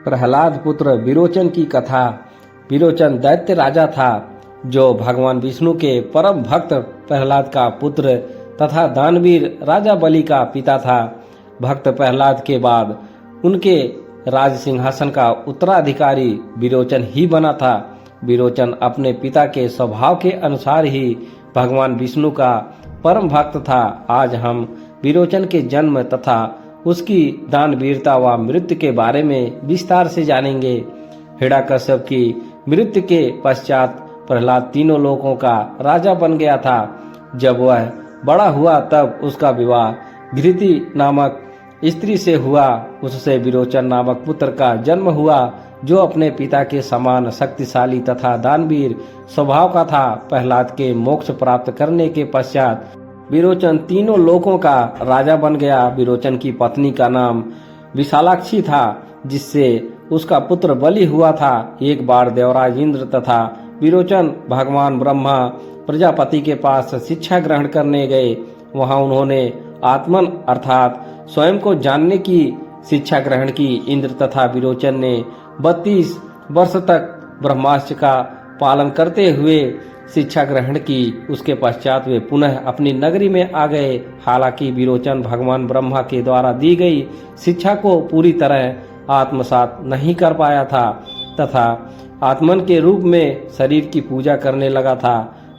प्रहलाद पुत्र विरोचन की कथा। विरोचन दैत्य राजा था जो भगवान विष्णु के परम भक्त प्रहलाद का पुत्र तथा दानवीर राजा बलि का पिता था। भक्त प्रहलाद के बाद उनके राज सिंहासन का उत्तराधिकारी विरोचन ही बना था। विरोचन अपने पिता के स्वभाव के अनुसार ही भगवान विष्णु का परम भक्त था। आज हम विरोचन के जन्म तथा उसकी दानवीरता व मृत्यु के बारे में विस्तार से जानेंगे। हिरण्यकश्यप की मृत्यु के पश्चात प्रहलाद तीनों लोकों का राजा बन गया था। जब वह बड़ा हुआ तब उसका विवाह घृति नामक स्त्री से हुआ। उससे विरोचन नामक पुत्र का जन्म हुआ जो अपने पिता के समान शक्तिशाली तथा दानवीर स्वभाव का था। प्रहलाद के मोक्ष प्राप्त करने के पश्चात विरोचन तीनों लोकों का राजा बन गया। विरोचन की पत्नी का नाम विशालाक्षी था जिससे उसका पुत्र बलि हुआ था। एक बार देवराज इंद्र तथा विरोचन भगवान ब्रह्मा प्रजापति के पास शिक्षा ग्रहण करने गए। वहां उन्होंने आत्मन अर्थात स्वयं को जानने की शिक्षा ग्रहण की। इंद्र तथा विरोचन ने 32 वर्ष तक ब्रह्मास्त्र का पालन करते हुए शिक्षा ग्रहण की। उसके पश्चात वे पुनः अपनी नगरी में आ गए। हालांकि विरोचन भगवान ब्रह्मा के द्वारा दी गई शिक्षा को पूरी तरह आत्मसात नहीं कर पाया था तथा आत्मन के रूप में शरीर की पूजा करने लगा था।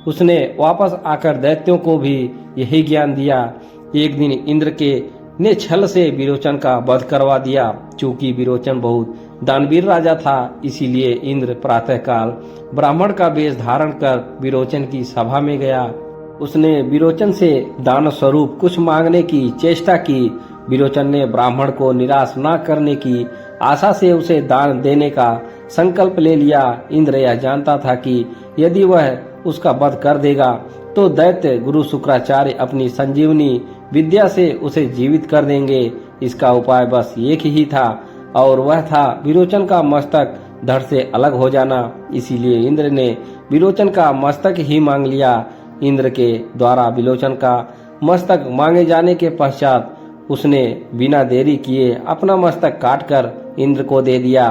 उसने वापस आकर दैत्यों को भी यही ज्ञान दिया। एक दिन इंद्र ने छल से विरोचन का वध करवा दिया। चूंकि विरोचन बहुत दानवीर राजा था इसीलिए इंद्र प्रातःकाल ब्राह्मण का वेश धारण कर विरोचन की सभा में गया। उसने विरोचन से दान स्वरूप कुछ मांगने की चेष्टा की। विरोचन ने ब्राह्मण को निराश न करने की आशा से उसे दान देने का संकल्प ले लिया। इंद्र यह जानता था कि यदि वह उसका वध कर देगा तो दैत्य गुरु शुक्राचार्य अपनी संजीवनी विद्या से उसे जीवित कर देंगे। इसका उपाय बस एक ही था और वह था विरोचन का मस्तक धड़ से अलग हो जाना। इसीलिए इंद्र ने विरोचन का मस्तक ही मांग लिया। इंद्र के द्वारा विरोचन का मस्तक मांगे जाने के पश्चात उसने बिना देरी किए अपना मस्तक काटकर इंद्र को दे दिया।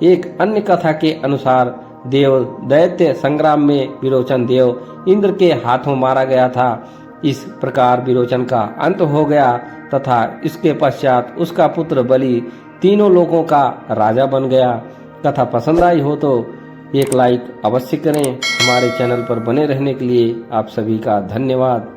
एक अन्य कथा के अनुसार देव दैत्य संग्राम में विरोचन देव इंद्र के हाथों मारा गया था। इस प्रकार विरोचन का अंत हो गया तथा इसके पश्चात उसका पुत्र बलि तीनों लोगों का राजा बन गया। कथा पसंद आई हो तो एक लाइक अवश्य करें। हमारे चैनल पर बने रहने के लिए आप सभी का धन्यवाद।